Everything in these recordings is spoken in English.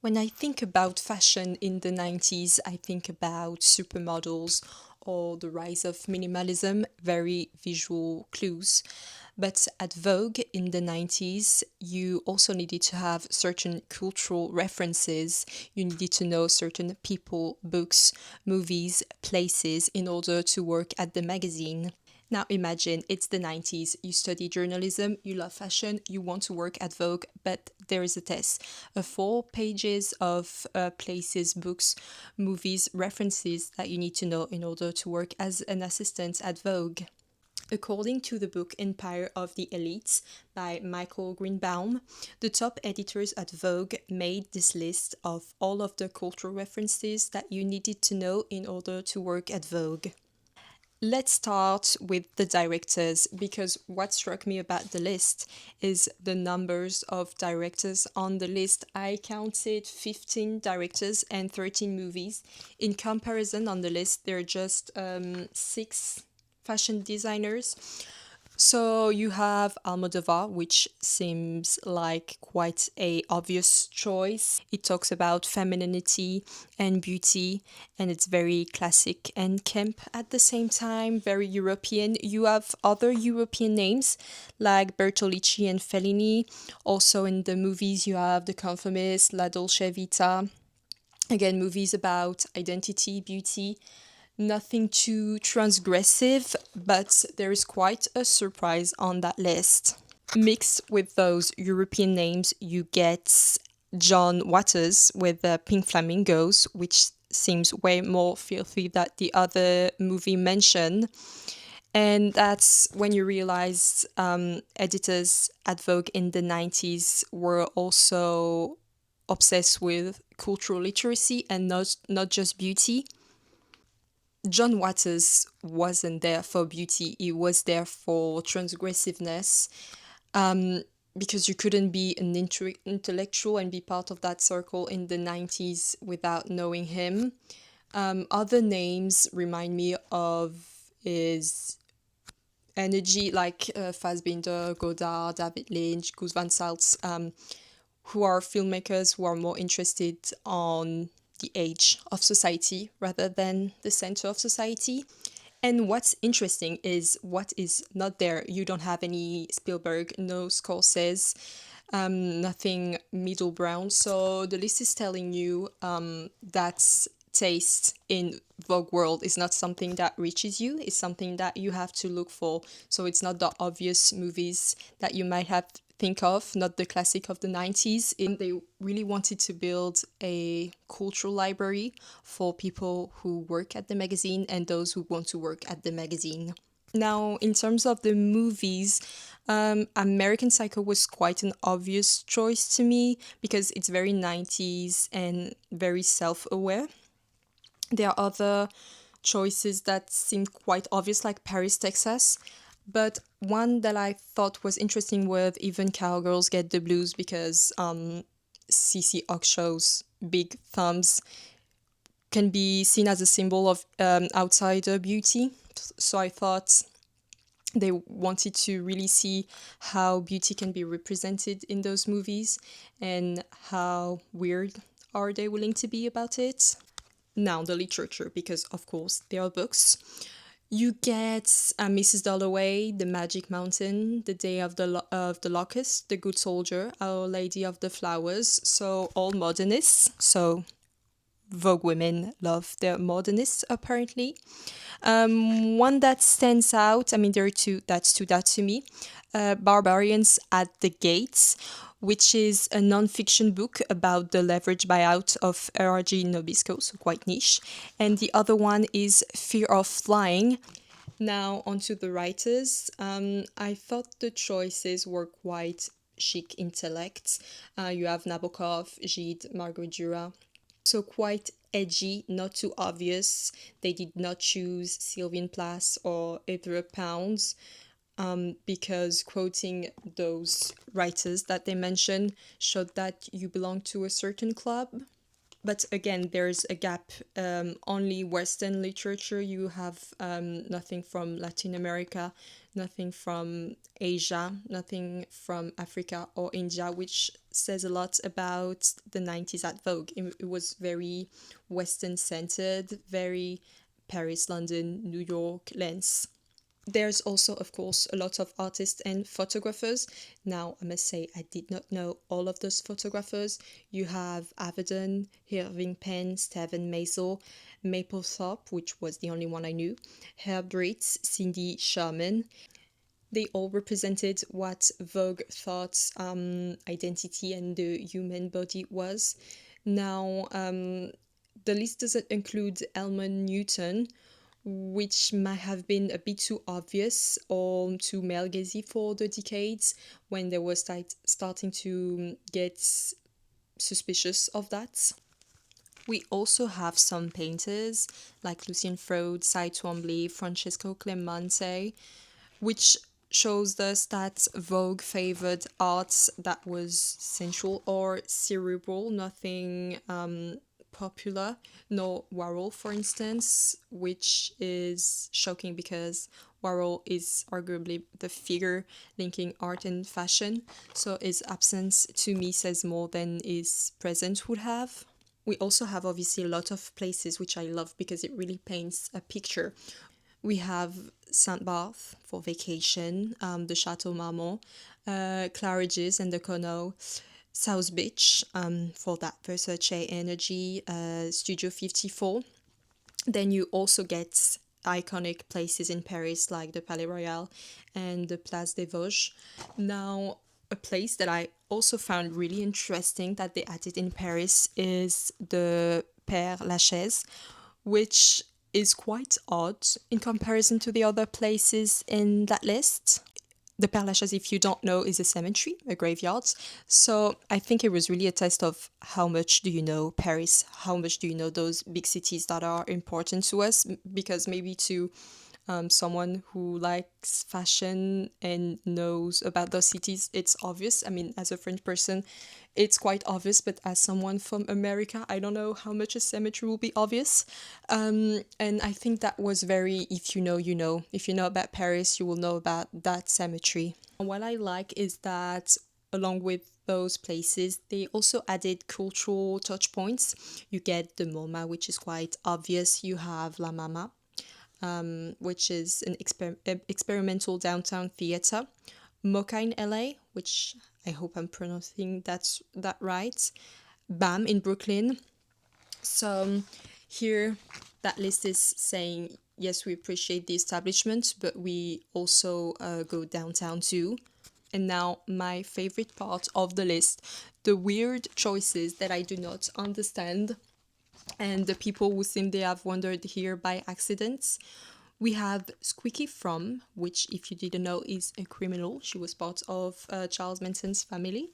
When I think about fashion in the 90s, I think about supermodels or the rise of minimalism, very visual clues. But at Vogue in the 90s, you also needed to have certain cultural references. You needed to know certain people, books, movies, places in order to work at the magazine. Now imagine it's the 90s, you study journalism, you love fashion, you want to work at Vogue, but there is a test. 4 pages of places, books, movies, references that you need to know in order to work as an assistant at Vogue. According to the book Empire of the Elites by Michael Greenbaum, the top editors at Vogue made this list of all of the cultural references that you needed to know in order to work at Vogue. Let's start with the directors because what struck me about the list is the numbers of directors on the list. I counted 15 directors and 13 movies. In comparison, on the list, there are just 6 fashion designers. So you have Almodovar, which seems like quite a obvious choice. It talks about femininity and beauty, and it's very classic and camp at the same time, very European. You have other European names like Bertolucci and Fellini. Also in the movies, you have The Conformist, La Dolce Vita. Again, movies about identity, beauty, nothing too transgressive, but there is quite a surprise on that list. Mixed with those European names, you get John Waters with Pink Flamingos, which seems way more filthy than the other movie mentioned. And that's when you realize editors at Vogue in the 90s were also obsessed with cultural literacy and not just beauty. John Waters wasn't there for beauty, he was there for transgressiveness, um, because you couldn't be an intellectual and be part of that circle in the 90s without knowing him. Other names remind me of his energy, like Fassbinder, Godard, David Lynch, Gus Van Sant, who are filmmakers who are more interested on the edge of society rather than the center of society. And what's interesting is what is not there. You don't have any Spielberg, no Scorsese, nothing middle brown. So the list is telling you that taste in Vogue world is not something that reaches you. It's something that you have to look for. So it's not the obvious movies that you might have think of, not the classic of the 90s. And they really wanted to build a cultural library for people who work at the magazine and those who want to work at the magazine. Now, in terms of the movies, American Psycho was quite an obvious choice to me because it's very 90s and very self aware. There are other choices that seem quite obvious, like Paris, Texas. But one that I thought was interesting was Even Cowgirls Get the Blues because CC Oxshow's big thumbs can be seen as a symbol of outsider beauty. So I thought they wanted to really see how beauty can be represented in those movies and how weird are they willing to be about it. Now, the literature, because of course there are books. You get Mrs. Dalloway, The Magic Mountain, The Day of the Locust, The Good Soldier, Our Lady of the Flowers. So all modernists. So Vogue women love their modernists apparently. One that stands out, I mean, there are two that stood out to me. Barbarians at the Gates, which is a non-fiction book about the leverage buyout of RRG Nabisco, so quite niche. And the other one is Fear of Flying. Now, onto the writers. I thought the choices were quite chic intellects. You have Nabokov, Gide, Margot Duras. So quite edgy, not too obvious. They did not choose Sylvian Plath or Edra Pounds because quoting those writers that they mentioned showed that you belong to a certain club. But again, there's a gap. Only Western literature. You have nothing from Latin America, nothing from Asia, nothing from Africa or India, which says a lot about the 90s at Vogue. It was very Western centered, very Paris, London, New York lens. There's also, of course, a lot of artists and photographers. Now, I must say, I did not know all of those photographers. You have Avedon, Irving Penn, Stephen Maisel, Mapplethorpe, which was the only one I knew, Herb Ritz, Cindy Sherman. They all represented what Vogue thought identity and the human body was. Now, the list doesn't include Elmer Newton, which might have been a bit too obvious or too male gazy for the decades when they were starting to get suspicious of that. We also have some painters like Lucien Freud, Cy Twombly, Francesco Clemente, which shows us that Vogue favored art that was sensual or cerebral, nothing popular. No Warhol, for instance, which is shocking because Warhol is arguably the figure linking art and fashion, so his absence to me says more than his presence would have. We also have obviously a lot of places which I love because it really paints a picture. We have Saint Barth for vacation, the Chateau Marmont, Claridge's and the Connaught, South Beach for that Versace energy, Studio 54. Then you also get iconic places in Paris like the Palais Royal and the Place des Vosges. Now, a place that I also found really interesting that they added in Paris is the Père Lachaise, which is quite odd in comparison to the other places in that list. The Père Lachaise, if you don't know, is a cemetery, a graveyard. So I think it was really a test of how much do you know Paris, how much do you know those big cities that are important to us, because maybe to someone who likes fashion and knows about those cities, it's obvious. I mean, as a French person, it's quite obvious, but as someone from America, I don't know how much a cemetery will be obvious. And I think that was very, if you know, you know. If you know about Paris, you will know about that cemetery. And what I like is that along with those places, they also added cultural touch points. You get the MoMA, which is quite obvious. You have La Mama, which is an experimental downtown theater. Mocha in LA, which I hope I'm pronouncing that right. BAM in Brooklyn. So here, that list is saying, yes, we appreciate the establishment, but we also go downtown too. And now, my favorite part of the list, the weird choices that I do not understand, and the people who seem they have wandered here by accident. We have Squeaky Fromm, which, if you didn't know, is a criminal. She was part of Charles Manson's family.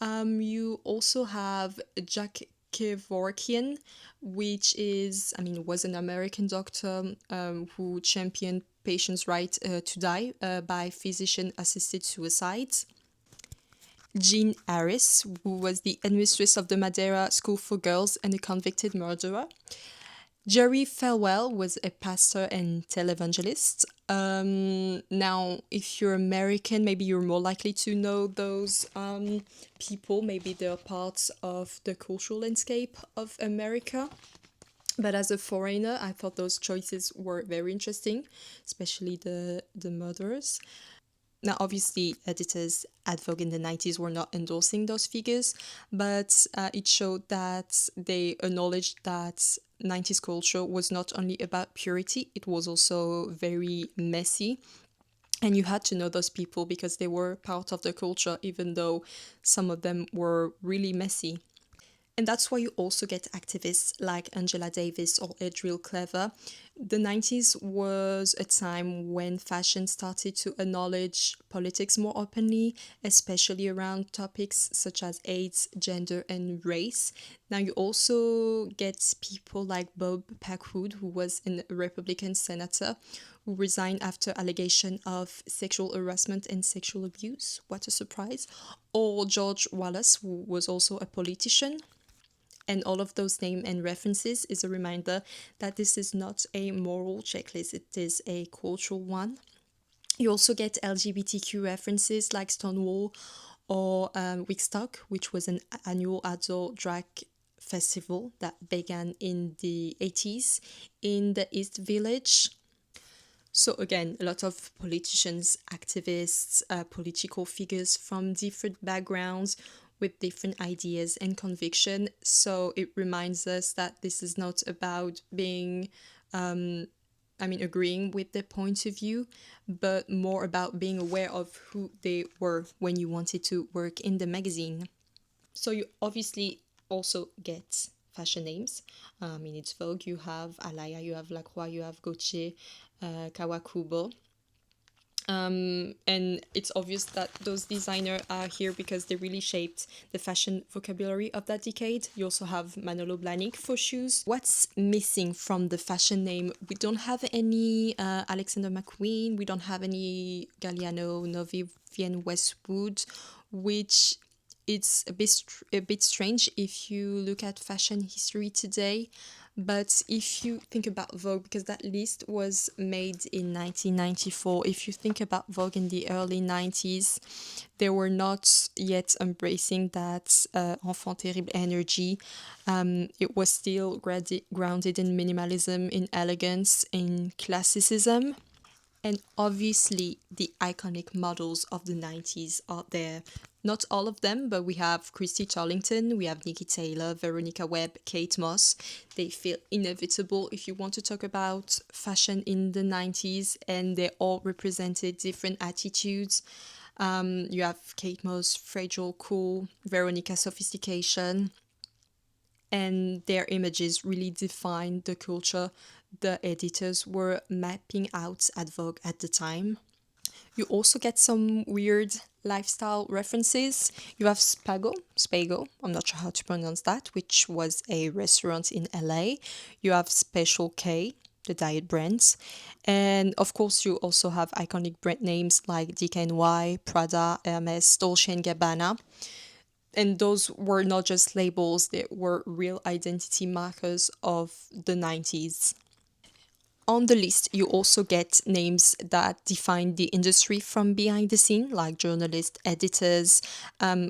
You also have Jack Kevorkian, which is, I mean, was an American doctor who championed patients' right to die by physician-assisted suicides. Jean Harris, who was the headmistress of the Madeira School for Girls and a convicted murderer. Jerry Falwell was a pastor and televangelist. Now, if you're American, maybe you're more likely to know those people. Maybe they're parts of the cultural landscape of America. But as a foreigner, I thought those choices were very interesting, especially the murderers. Now, obviously, editors at Vogue in the 90s were not endorsing those figures, but it showed that they acknowledged that 90s culture was not only about purity, it was also very messy. And you had to know those people because they were part of the culture, even though some of them were really messy. And that's why you also get activists like Angela Davis or Adriel Clever. The 90s was a time when fashion started to acknowledge politics more openly, especially around topics such as AIDS, gender, and race. Now you also get people like Bob Packwood, who was a Republican senator, who resigned after allegation of sexual harassment and sexual abuse. What a surprise. Or George Wallace, who was also a politician. And all of those names and references is a reminder that this is not a moral checklist, it is a cultural one. You also get LGBTQ references like Stonewall or Wigstock, which was an annual adult drag festival that began in the 80s in the East Village. So again, a lot of politicians, activists, political figures from different backgrounds with different ideas and conviction. So it reminds us that this is not about being, agreeing with their point of view, but more about being aware of who they were when you wanted to work in the magazine. So you obviously also get fashion names. It's Vogue, you have Alaya, you have Lacroix, you have Gautier, Kawakubo. And it's obvious that those designers are here because they really shaped the fashion vocabulary of that decade. You also have Manolo Blahnik for shoes. What's missing from the fashion name? We don't have any Alexander McQueen. We don't have any Galliano, Novi, Vivienne Westwood, which it's a bit strange if you look at fashion history today. But if you think about Vogue, because that list was made in 1994, if you think about Vogue in the early 90s, they were not yet embracing that enfant terrible energy. It was still grounded in minimalism, in elegance, in classicism. And obviously, the iconic models of the 90s are there. Not all of them, but we have Christy Turlington, we have Nikki Taylor, Veronica Webb, Kate Moss. They feel inevitable if you want to talk about fashion in the 90s, and they all represented different attitudes. You have Kate Moss, fragile, cool, Veronica, sophistication, and their images really define the culture the editors were mapping out at Vogue at the time. You also get some weird lifestyle references. You have Spago, I'm not sure how to pronounce that, which was a restaurant in LA. You have Special K, the diet brands. And of course, you also have iconic brand names like DKNY, Prada, Hermes, Dolce & Gabbana. And those were not just labels, they were real identity markers of the 90s. On the list, you also get names that define the industry from behind the scene, like journalists, editors.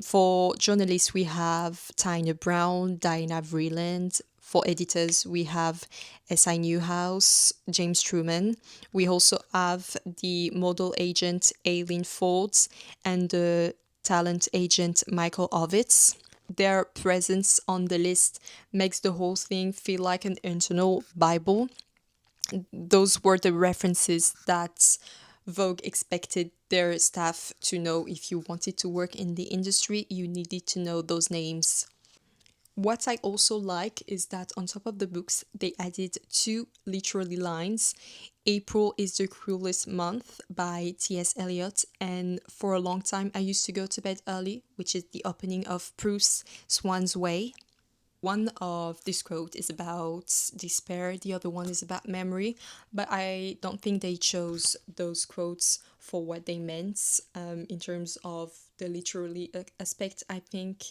For journalists, we have Tyner Brown, Diana Vreeland. For editors, we have S.I. Newhouse, James Truman. We also have the model agent Aileen Fords and the talent agent Michael Ovitz. Their presence on the list makes the whole thing feel like an internal Bible. Those were the references that Vogue expected their staff to know. If you wanted to work in the industry, you needed to know those names. What I also like is that on top of the books, they added two literary lines. April is the cruelest month by T.S. Eliot, and for a long time I used to go to bed early, which is the opening of Proust's Swan's Way. One of this quote is about despair, the other one is about memory, but I don't think they chose those quotes for what they meant in terms of the literary aspect. I think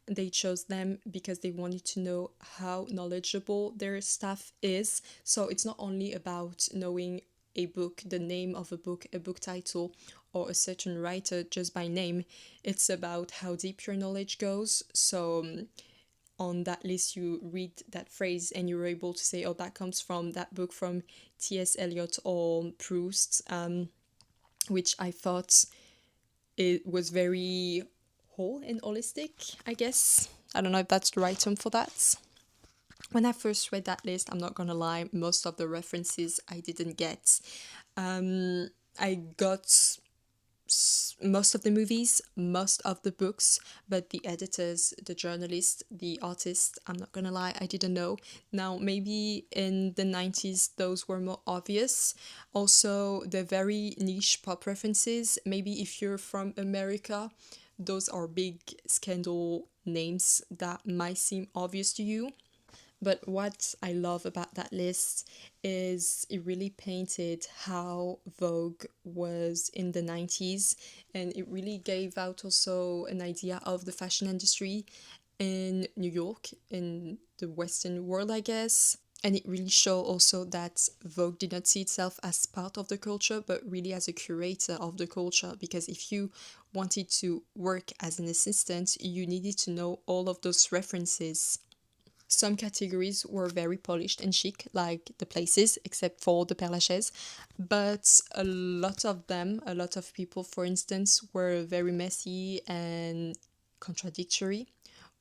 they chose them because they wanted to know how knowledgeable their staff is. So it's not only about knowing a book, the name of a book title, or a certain writer just by name. It's about how deep your knowledge goes. So on that list you read that phrase and you're able to say, oh, that comes from that book from T.S. Eliot or Proust, which I thought it was very whole and holistic, I guess. I don't know if that's the right term for that. When I first read that list, I'm not gonna lie, most of the references I didn't get. I got most of the movies, most of the books, but the editors, the journalists, the artists, I'm not gonna lie, I didn't know. Now, maybe in the 90s, those were more obvious. Also, the very niche pop references, maybe if you're from America, those are big scandal names that might seem obvious to you. But what I love about that list is it really painted how Vogue was in the 90s, and it really gave out also an idea of the fashion industry in New York, in the Western world, I guess. And it really showed also that Vogue did not see itself as part of the culture, but really as a curator of the culture. Because if you wanted to work as an assistant, you needed to know all of those references. Some categories were very polished and chic, like the places, except for the Père Lachaise. But a lot of them, a lot of people, for instance, were very messy and contradictory,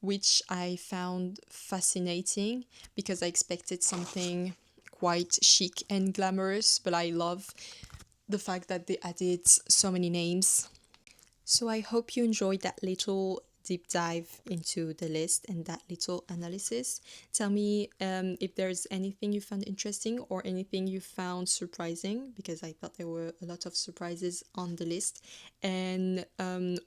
which I found fascinating because I expected something quite chic and glamorous, but I love the fact that they added so many names. So I hope you enjoyed that little deep dive into the list and that little analysis. Tell me if there's anything you found interesting or anything you found surprising, because I thought there were a lot of surprises on the list, and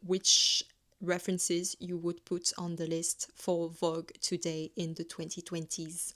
which references you would put on the list for Vogue today in the 2020s.